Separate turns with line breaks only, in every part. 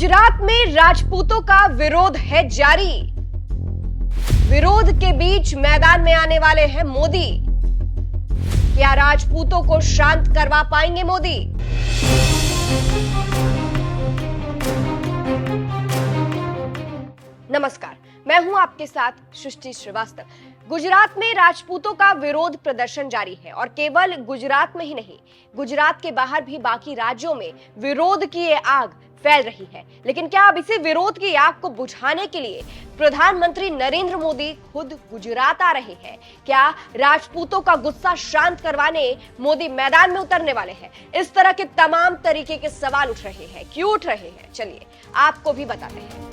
गुजरात में राजपूतों का विरोध है जारी। विरोध के बीच मैदान में आने वाले हैं मोदी। क्या राजपूतों को शांत करवा पाएंगे मोदी? नमस्कार, मैं हूं आपके साथ सृष्टि श्रीवास्तव। गुजरात में राजपूतों का विरोध प्रदर्शन जारी है और केवल गुजरात में ही नहीं, गुजरात के बाहर भी बाकी राज्यों में विरोध की ये आग फैल रही है। लेकिन क्या अब इसी विरोध की आग को बुझाने के लिए प्रधानमंत्री नरेंद्र मोदी खुद गुजरात आ रहे हैं? क्या राजपूतों का गुस्सा शांत करवाने मोदी मैदान में उतरने वाले हैं? इस तरह के तमाम तरीके के सवाल उठ रहे हैं। क्यों उठ रहे हैं, चलिए आपको भी बताते हैं।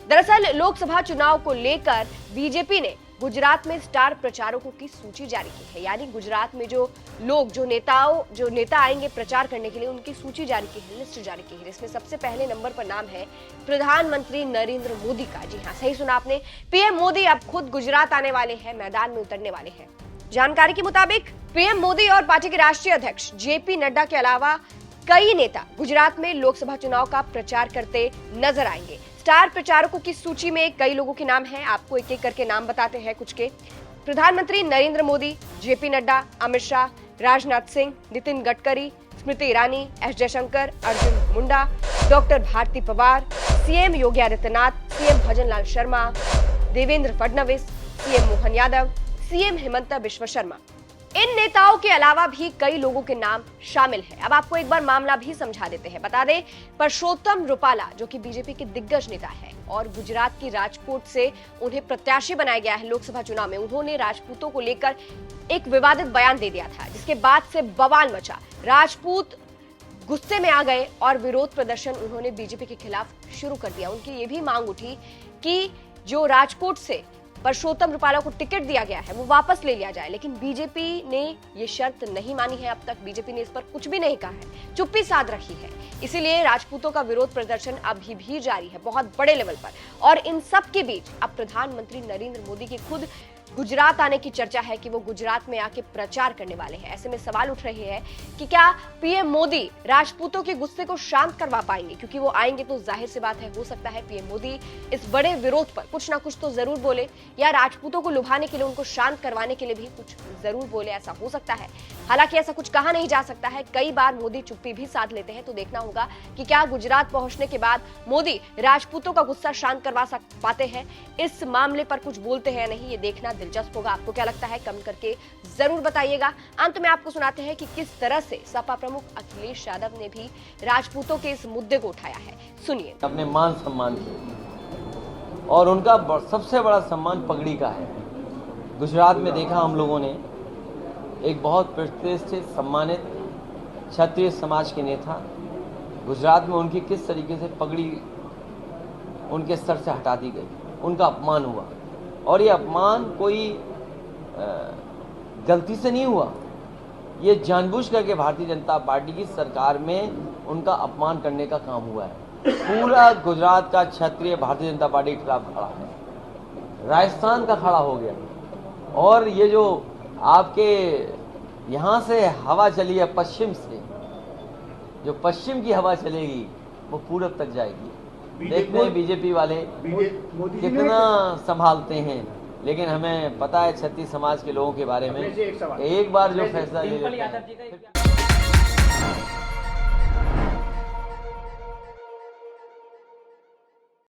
दरअसल लोकसभा चुनाव को लेकर बीजेपी ने गुजरात में स्टार प्रचारकों की सूची जारी की है। यानी गुजरात में जो नेता आएंगे प्रचार करने के लिए, उनकी सूची जारी की है, लिस्ट जारी की है। इसमें सबसे पहले नंबर पर नाम है प्रधानमंत्री नरेंद्र मोदी का। जी हाँ, सही सुना आपने, पीएम मोदी अब खुद गुजरात आने वाले हैं, मैदान में उतरने वाले हैं। जानकारी के मुताबिक पीएम मोदी और पार्टी के राष्ट्रीय अध्यक्ष जेपी नड्डा के अलावा कई नेता गुजरात में लोकसभा चुनाव का प्रचार करते नजर आएंगे। स्टार प्रचारकों की सूची में कई लोगों के नाम हैं, आपको एक एक करके नाम बताते हैं कुछ के। प्रधानमंत्री Narendra Modi, JP Nadda, Amit Shah, Rajnath Singh, Nitin Gadkari, Smriti Irani, S Jaishankar, Arjun Munda, doctor Bharati Pawar, CM Yogi Adityanath, CM Bhajanlal Sharma, Devendra Fadnavis, CM Mohan Yadav, CM Hemant Biswa Sharma. इन नेताओं के अलावा भी कई लोगों के नाम शामिल हैं। अब आपको एक बार मामला भी समझा देते हैं। बता दें, परषोत्तम रुपाला जो कि बीजेपी के दिग्गज नेता है और गुजरात की राजकोट से उन्हें प्रत्याशी बनाया गया है लोकसभा चुनाव में, उन्होंने राजपूतों को लेकर एक विवादित बयान दे दिया था, जिसके बाद से बवाल मचा। राजपूत गुस्से में आ गए और विरोध प्रदर्शन उन्होंने बीजेपी के खिलाफ शुरू कर दिया। उनकी ये भी मांग उठी कि जो राजकोट से परषोत्तम रुपाला को टिकट दिया गया है वो वापस ले लिया जाए। लेकिन बीजेपी ने ये शर्त नहीं मानी है। अब तक बीजेपी ने इस पर कुछ भी नहीं कहा है, चुप्पी साध रखी है। इसीलिए राजपूतों का विरोध प्रदर्शन अभी भी जारी है, बहुत बड़े लेवल पर। और इन सब के बीच अब प्रधानमंत्री नरेंद्र मोदी की खुद गुजरात आने की चर्चा है कि वो गुजरात में आके प्रचार करने वाले हैं। ऐसे में सवाल उठ रहे हैं कि क्या पीएम मोदी राजपूतों के गुस्से को शांत करवा पाएंगे? क्योंकि वो आएंगे तो जाहिर सी बात है, हो सकता है पीएम मोदी इस बड़े विरोध पर कुछ ना कुछ तो जरूर बोले, या राजपूतों को लुभाने के लिए, उनको शांत करवाने के लिए भी कुछ जरूर बोले। ऐसा हो सकता है, हालांकि ऐसा कुछ कहा नहीं जा सकता है। कई बार मोदी चुप्पी भी साध लेते हैं, तो देखना होगा कि क्या गुजरात पहुंचने के बाद मोदी राजपूतों का गुस्सा शांत करवा पाते हैं, इस मामले पर कुछ बोलते हैं नहीं, ये देखना दिलचस्प होगा। आपको क्या लगता है, कमेंट करके जरूर बताइएगा। अंत में आपको सुनाते हैं कि किस तरह से सपा प्रमुख अखिलेश यादव ने भी राजपूतों के इस मुद्दे को उठाया है। सुनिए।
अपने मान सम्मान के, और उनका सबसे बड़ा सम्मान पगड़ी का है। गुजरात में देखा हम लोगों ने, एक बहुत प्रतिष्ठित सम्मानित क्षत्रिय समाज के नेता गुजरात में उनकी किस तरीके से पगड़ी उनके सर से हटा दी गई, उनका अपमान हुआ। और ये अपमान कोई गलती से नहीं हुआ, ये जानबूझ करके भारतीय जनता पार्टी की सरकार में उनका अपमान करने का काम हुआ है। पूरा गुजरात का क्षत्रिय भारतीय जनता पार्टी के खिलाफ खड़ा है, राजस्थान का खड़ा हो गया। और ये जो आपके यहाँ से हवा चली है पश्चिम से, जो पश्चिम की हवा चलेगी वो पूरब तक जाएगी। देखते हैं बीजेपी वाले कितना संभालते हैं। लेकिन हमें पता है क्षत्रिय समाज के लोगों के बारे में, एक बार जो फैसला ले लेते हैं।